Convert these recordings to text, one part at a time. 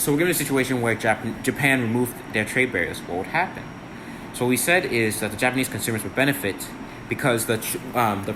So we're given a situation where Japan removed their trade barriers. What would happen? So what we said is that the Japanese consumers would benefit because the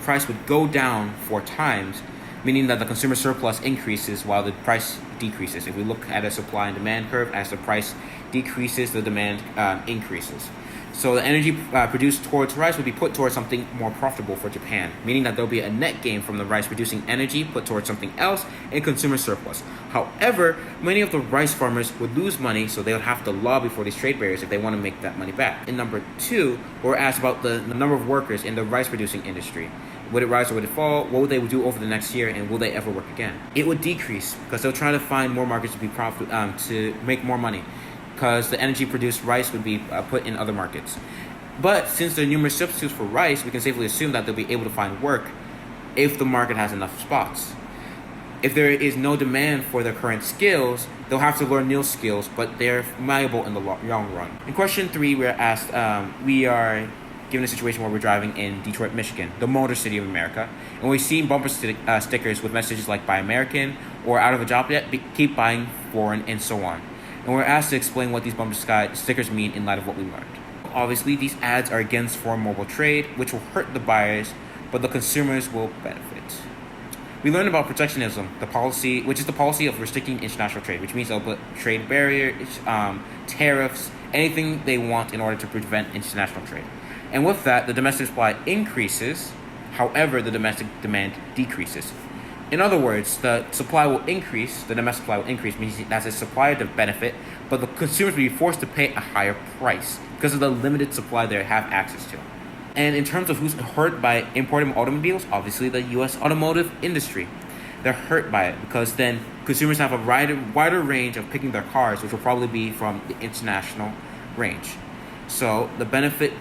price would go down 4 times, meaning that the consumer surplus increases while the price decreases. If we look at a supply and demand curve, as the price decreases, the demand increases. So the energy produced towards rice would be put towards something more profitable for Japan, meaning that there'll be a net gain from the rice producing energy put towards something else in consumer surplus. However, many of the rice farmers would lose money, so they would have to lobby for these trade barriers if they want to make that money back. In number 2, we're asked about the number of workers in the rice producing industry. Would it rise or would it fall? What would they do over the next year, and will they ever work again? It would decrease because they'll try to find more markets to make more money, because the energy produced rice would be put in other markets. But since there are numerous substitutes for rice, we can safely assume that they'll be able to find work if the market has enough spots. If there is no demand for their current skills, they'll have to learn new skills, but they're malleable in the long run. In question 3, we're asked, we are given a situation where we're driving in Detroit, Michigan, the Motor City of America, and we've seen bumper stickers with messages like "Buy American" or "Out of a job yet? Keep buying foreign," and so on. And we're asked to explain what these bumper stickers mean in light of what we learned. Obviously, these ads are against foreign mobile trade, which will hurt the buyers, but the consumers will benefit. We learned about protectionism, which is the policy of restricting international trade, which means they'll put trade barriers, tariffs, anything they want in order to prevent international trade. And with that, the domestic supply increases, however, the domestic demand decreases. In other words, the supply will increase, the domestic supply will increase, meaning that's a supplier to benefit, but the consumers will be forced to pay a higher price because of the limited supply they have access to. And in terms of who's hurt by importing automobiles, obviously the U.S. automotive industry. They're hurt by it because then consumers have a wider range of picking their cars, which will probably be from the international range. So the benefit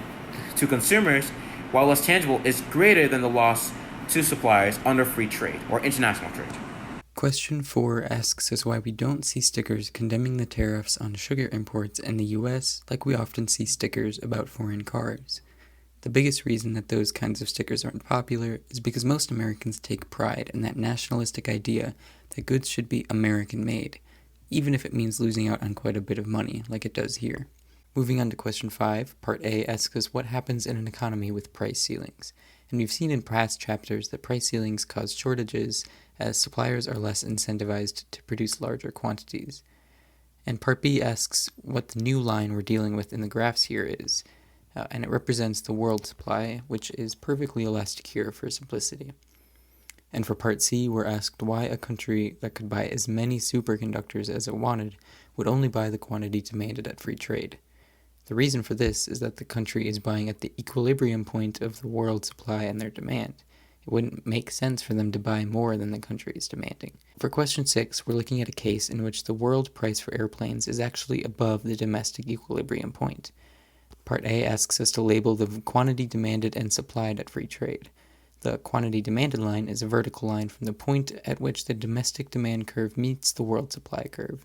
to consumers, while less tangible, is greater than the loss to suppliers under free trade or international trade. Question 4 asks us why we don't see stickers condemning the tariffs on sugar imports in the US like we often see stickers about foreign cars. The biggest reason that those kinds of stickers aren't popular is because most Americans take pride in that nationalistic idea that goods should be American-made, even if it means losing out on quite a bit of money, like it does here. Moving on to question 5, part A asks us what happens in an economy with price ceilings. And we've seen in past chapters that price ceilings cause shortages as suppliers are less incentivized to produce larger quantities. And part B asks what the new line we're dealing with in the graphs here is, and it represents the world supply, which is perfectly elastic here for simplicity. And for part C, we're asked why a country that could buy as many superconductors as it wanted would only buy the quantity demanded at free trade. The reason for this is that the country is buying at the equilibrium point of the world supply and their demand. It wouldn't make sense for them to buy more than the country is demanding. For question 6, we're looking at a case in which the world price for airplanes is actually above the domestic equilibrium point. Part A asks us to label the quantity demanded and supplied at free trade. The quantity demanded line is a vertical line from the point at which the domestic demand curve meets the world supply curve,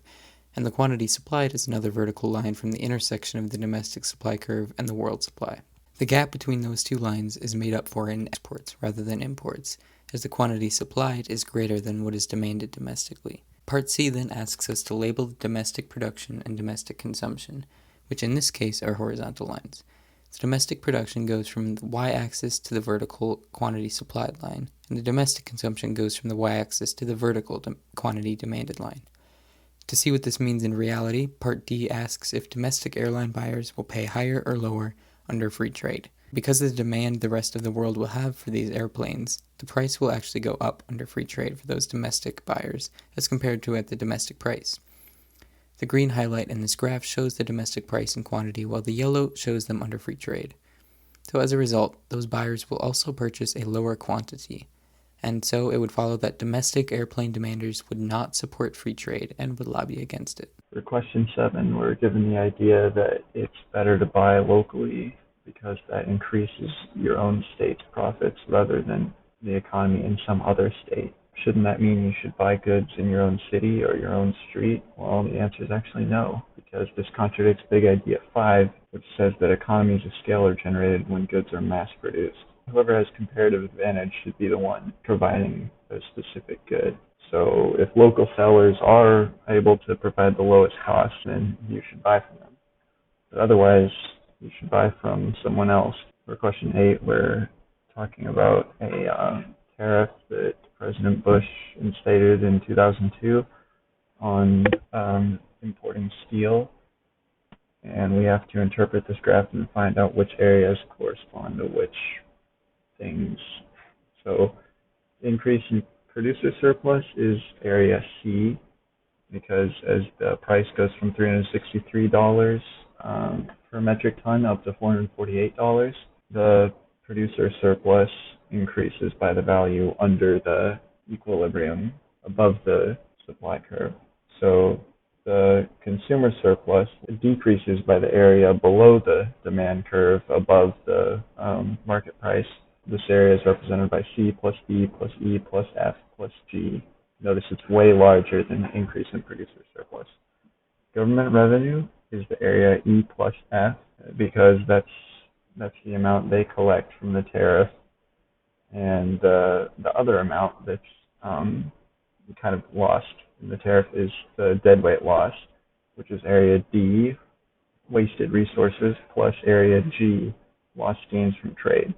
and the quantity supplied is another vertical line from the intersection of the domestic supply curve and the world supply. The gap between those two lines is made up for in exports rather than imports, as the quantity supplied is greater than what is demanded domestically. Part C then asks us to label the domestic production and domestic consumption, which in this case are horizontal lines. The domestic production goes from the y-axis to the vertical quantity supplied line, and the domestic consumption goes from the y-axis to the vertical quantity demanded line. To see what this means in reality, Part D asks if domestic airline buyers will pay higher or lower under free trade. Because of the demand the rest of the world will have for these airplanes, the price will actually go up under free trade for those domestic buyers as compared to at the domestic price. The green highlight in this graph shows the domestic price and quantity, while the yellow shows them under free trade. So as a result, those buyers will also purchase a lower quantity, and so it would follow that domestic airplane demanders would not support free trade and would lobby against it. For question 7, we're given the idea that it's better to buy locally because that increases your own state's profits rather than the economy in some other state. Shouldn't that mean you should buy goods in your own city or your own street? Well, the answer is actually no, because this contradicts Big Idea 5, which says that economies of scale are generated when goods are mass-produced. Whoever has comparative advantage should be the one providing a specific good. So if local sellers are able to provide the lowest cost, then you should buy from them. But otherwise, you should buy from someone else. For question 8, we're talking about a tariff that President Bush instated in 2002 on importing steel. And we have to interpret this graph and find out which areas correspond to which things. So increase in producer surplus is area C, because as the price goes from $363 per metric ton up to $448, the producer surplus increases by the value under the equilibrium above the supply curve. So the consumer surplus decreases by the area below the demand curve above the market price. This area is represented by C plus B plus E plus F plus G. Notice it's way larger than the increase in producer surplus. Government revenue is the area E plus F, because that's the amount they collect from the tariff, and the other amount that's kind of lost in the tariff is the deadweight loss, which is area D, wasted resources, plus area G, lost gains from trade.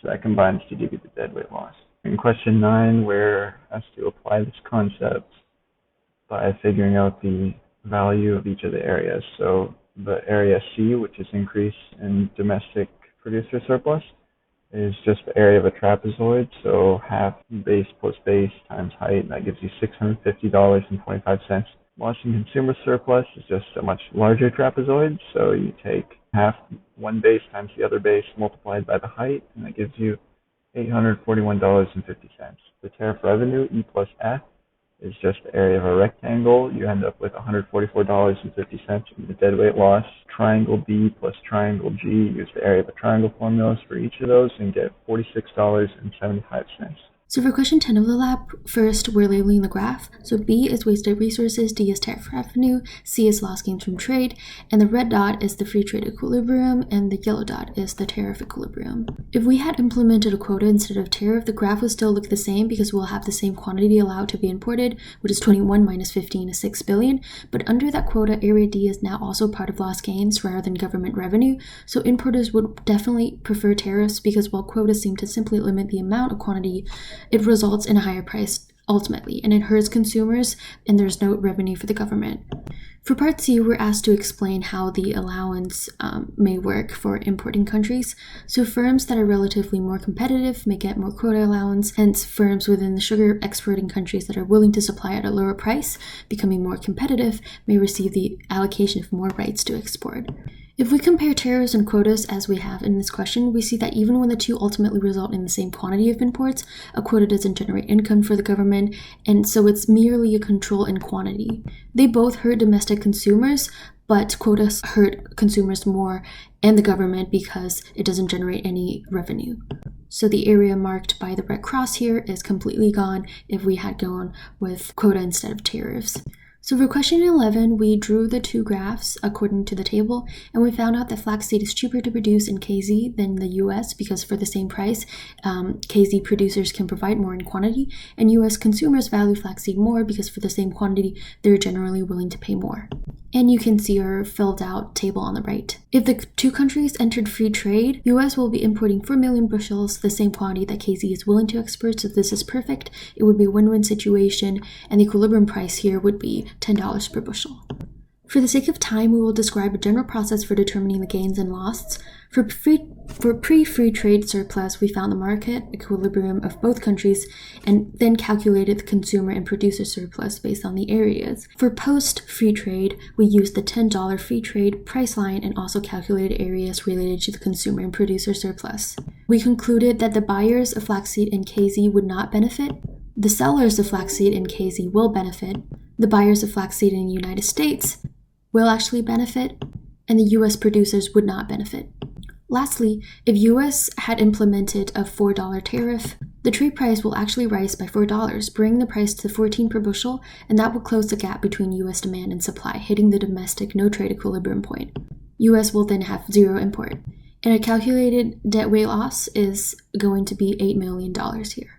So that combines to give you the deadweight loss. In question 9, we're asked to apply this concept by figuring out the value of each of the areas. So the area C, which is increase in domestic producer surplus, is just the area of a trapezoid. So half base plus base times height, that gives you $650.25. Loss in consumer surplus is just a much larger trapezoid. So you take half one base times the other base multiplied by the height, and that gives you $841.50. The tariff revenue, E plus F, is just the area of a rectangle. You end up with $144.50 in the deadweight loss. Triangle B plus triangle G, use the area of the triangle formulas for each of those and get $46.75. So for question 10 of the lab, first we're labeling the graph. So B is wasted resources, D is tariff revenue, C is lost gains from trade, and the red dot is the free trade equilibrium, and the yellow dot is the tariff equilibrium. If we had implemented a quota instead of tariff, the graph would still look the same because we'll have the same quantity allowed to be imported, which is 21 minus 15 is 6 billion. But under that quota, area D is now also part of lost gains rather than government revenue. So importers would definitely prefer tariffs, because while quotas seem to simply limit the amount of quantity, it results in a higher price ultimately, and it hurts consumers, and there's no revenue for the government. For part C, we're asked to explain how the allowance may work for importing countries. So firms that are relatively more competitive may get more quota allowance, hence firms within the sugar exporting countries that are willing to supply at a lower price, becoming more competitive, may receive the allocation of more rights to export. If we compare tariffs and quotas as we have in this question, we see that even when the two ultimately result in the same quantity of imports, a quota doesn't generate income for the government, and so it's merely a control in quantity. They both hurt domestic consumers, but quotas hurt consumers more and the government because it doesn't generate any revenue. So the area marked by the red cross here is completely gone if we had gone with quota instead of tariffs. So for question 11, we drew the two graphs according to the table, and we found out that flaxseed is cheaper to produce in KZ than the US, because for the same price, KZ producers can provide more in quantity, and US consumers value flaxseed more because for the same quantity, they're generally willing to pay more. And you can see our filled out table on the right. If the two countries entered free trade, US will be importing 4 million bushels, the same quantity that KZ is willing to export, so this is perfect. It would be a win-win situation, and the equilibrium price here would be $10 per bushel. For the sake of time, we will describe a general process for determining the gains and losses. For pre-free trade surplus, we found the market equilibrium of both countries and then calculated the consumer and producer surplus based on the areas. For post-free trade, we used the $10 free trade price line and also calculated areas related to the consumer and producer surplus. We concluded that the buyers of flaxseed in KZ would not benefit, the sellers of flaxseed in KZ will benefit, the buyers of flaxseed in the United States will actually benefit, and the US producers would not benefit. Lastly, if US had implemented a $4 tariff, the trade price will actually rise by $4, bringing the price to 14 per bushel, and that will close the gap between US demand and supply, hitting the domestic no trade equilibrium point. US will then have zero import. And a calculated deadweight loss is going to be $8 million here.